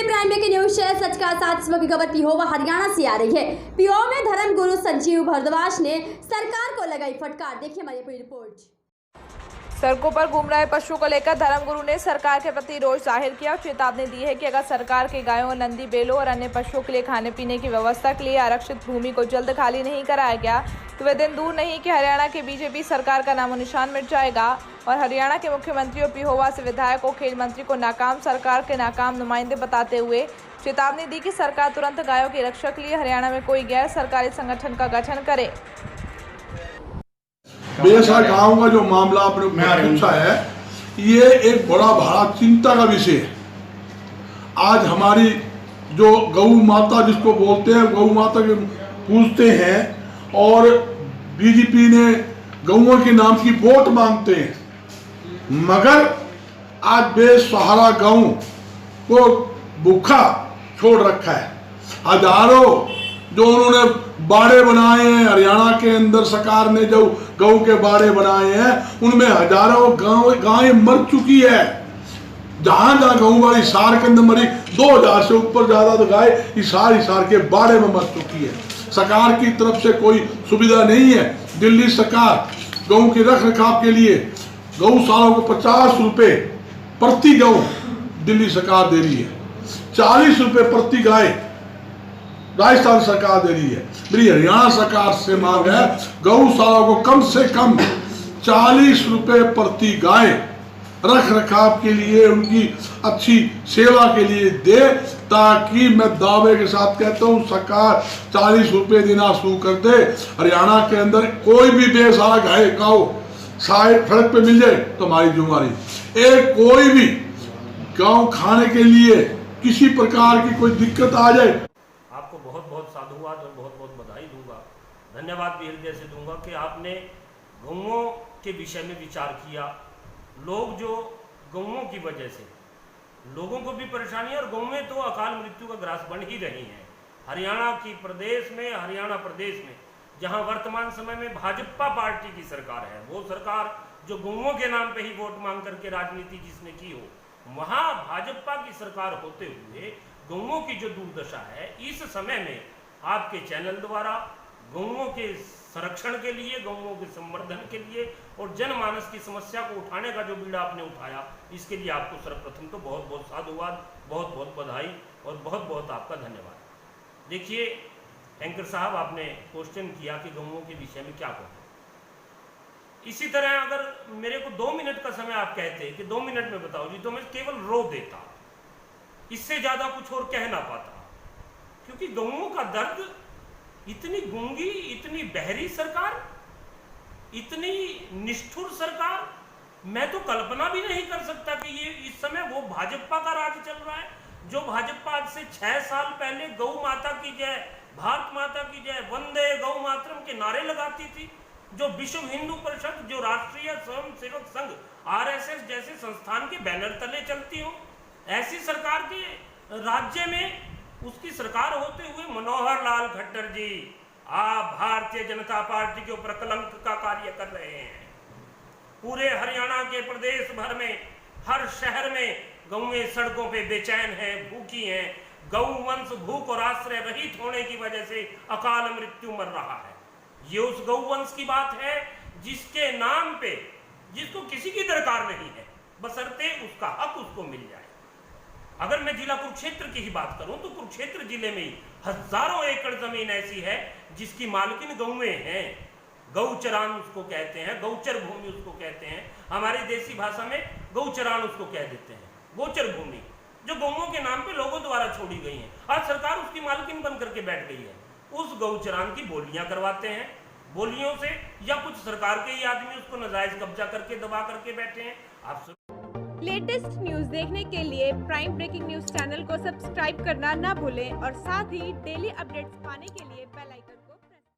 रही prime breaking news है। सच का साथ इस वक्त की खबर पिहोवा हरियाणा से आ रही है। पिहोवा में धर्मगुरु संजीव भारद्वाज ने सरकार को लगाई फटकार। देखिए हमारी पूरी रिपोर्ट। सड़कों पर घूम रहे पशुओं को लेकर धर्मगुरु ने सरकार के प्रति रोष जाहिर किया और चेतावनी दी है कि अगर सरकार के गायों, नंदी, बैलों और अन्य पशुओं के लिए खाने पीने की व्यवस्था के लिए आरक्षित भूमि को जल्द खाली नहीं कराया गया तो वह दिन दूर नहीं कि हरियाणा की बीजेपी सरकार का नामो निशान मिट जाएगा। और हरियाणा के मुख्यमंत्री और पिहोवा से विधायक और खेल मंत्री को नाकाम सरकार के नाकाम नुमाइंदे बताते हुए चेतावनी दी कि सरकार तुरंत गायों की रक्षा के लिए हरियाणा में कोई गैर सरकारी संगठन का गठन करे। बेसा गांव का जो मामला आपने पूछा है, ये एक बड़ा बड़ा चिंता का विषय है। आज हमारी जो गौ माता जिसको बोलते हैं, गौ माता के पूजते हैं और बीजेपी ने गौओं के नाम की वोट मांगते हैं, मगर आज बेसहारा गौ को भूखा छोड़ रखा है। हजारों जो उन्होंने बाड़े बनाए हैं, हरियाणा के अंदर सरकार ने जो गौ के बाड़े बनाए हैं, उनमें हजारों गायें मर चुकी है। जहां जहां गौ वाली हिसार के अंदर मरी, 2000 से ऊपर ज्यादा तो गाय हिसार के बाड़े में मर चुकी है। सरकार की तरफ से कोई सुविधा नहीं है। दिल्ली सरकार गौ की रख रखाव के लिए गौशालाओं को 50 रुपए प्रति गौ दिल्ली सरकार दे रही है, 40 रुपए प्रति गाय राजस्थान सरकार दे रही है। मेरी हरियाणा सरकार से मांग है गौशाला को कम से कम 40 रुपए प्रति गाय रख रखाव के लिए, उनकी अच्छी सेवा के लिए दे, ताकि मैं दावे के साथ कहता हूं सरकार 40 रुपए देना शुरू कर दे। हरियाणा के अंदर कोई भी बेसहारा गाय गाओ साइड सड़क पे मिल जाए तो हमारी जिम्मेवारी। एक कोई भी गाँव खाने के लिए किसी प्रकार की कोई दिक्कत आ जाए, आपको बहुत बहुत साधुवाद और बहुत बहुत बधाई दूंगा, धन्यवाद भी हृदय से दूंगा कि आपने गौओं के विषय में विचार किया। लोग जो गौओं की वजह से लोगों को भी परेशानी है और गौएं तो अकाल मृत्यु का ग्रास बन ही रही हैं। हरियाणा प्रदेश में जहां वर्तमान समय में भाजपा पार्टी की सरकार है, वो सरकार जो गौओं के नाम पे ही वोट मांग करके राजनीति जिसने की हो, वहां भाजपा की सरकार होते हुए गौओं की जो दुर्दशा है, इस समय में आपके चैनल द्वारा गौओं के संरक्षण के लिए, गौओं के संवर्धन के लिए और जनमानस की समस्या को उठाने का जो बीड़ा आपने उठाया, इसके लिए आपको सर्वप्रथम तो बहुत बहुत साधुवाद, बहुत बहुत बधाई और बहुत बहुत आपका धन्यवाद। देखिए एंकर साहब, आपने क्वेश्चन किया कि गौओं के विषय में क्या कहूँ। इसी तरह अगर मेरे को 2 मिनट का समय आप कहते कि 2 मिनट में बताओ जी, तो मैं केवल रो देता, इससे ज्यादा कुछ और कह ना पाता। क्योंकि गौओं का दर्द, इतनी गूंगी, इतनी बहरी सरकार, इतनी निष्ठुर सरकार, मैं तो कल्पना भी नहीं कर सकता कि ये इस समय वो भाजपा का राज चल रहा है, जो भाजपा आज से 6 साल पहले गौ माता की जय, भारत माता की जय, वंदे गौ मातरम के नारे लगाती थी, जो विश्व हिंदू परिषद, जो राष्ट्रीय स्वयं सेवक संघ RSS जैसे संस्थान के बैनर तले चलती हो, ऐसी सरकार के राज्य में उसकी सरकार होते हुए मनोहर लाल खट्टर जी आप भारतीय जनता पार्टी के ऊपर कलंक का कार्य कर रहे हैं। पूरे हरियाणा के प्रदेश भर में, हर शहर में गौएं सड़कों पे बेचैन हैं, भूखी हैं। गौवंश भूख और आश्रय रहित होने की वजह से अकाल मृत्यु मर रहा है। ये उस गौवंश की बात है जिसके नाम पे, जिसको किसी की दरकार नहीं है, बशर्ते उसका हक उसको मिल जाए। अगर मैं जिला कुरुक्षेत्र की ही बात करूं तो कुरुक्षेत्र जिले में हजारों एकड़ जमीन ऐसी है जिसकी मालकिन गौएं हैं। गौचरान उसको कहते हैं, गौचर भूमि उसको कहते हैं, हमारी देसी भाषा में गौचरान उसको कह देते हैं, गोचर भूमि, जो गौओं के नाम पे लोगों द्वारा छोड़ी गई है। आज सरकार उसकी मालकिन बन करके बैठ गई है। उस गौचरान की बोलियां करवाते हैं, बोलियों से, या कुछ सरकार के ही आदमी उसको नाजायज कब्जा करके दबा करके बैठे हैं। आप लेटेस्ट न्यूज देखने के लिए प्राइम ब्रेकिंग न्यूज चैनल को सब्सक्राइब करना ना भूलें और साथ ही डेली अपडेट्स पाने के लिए बेल आइकन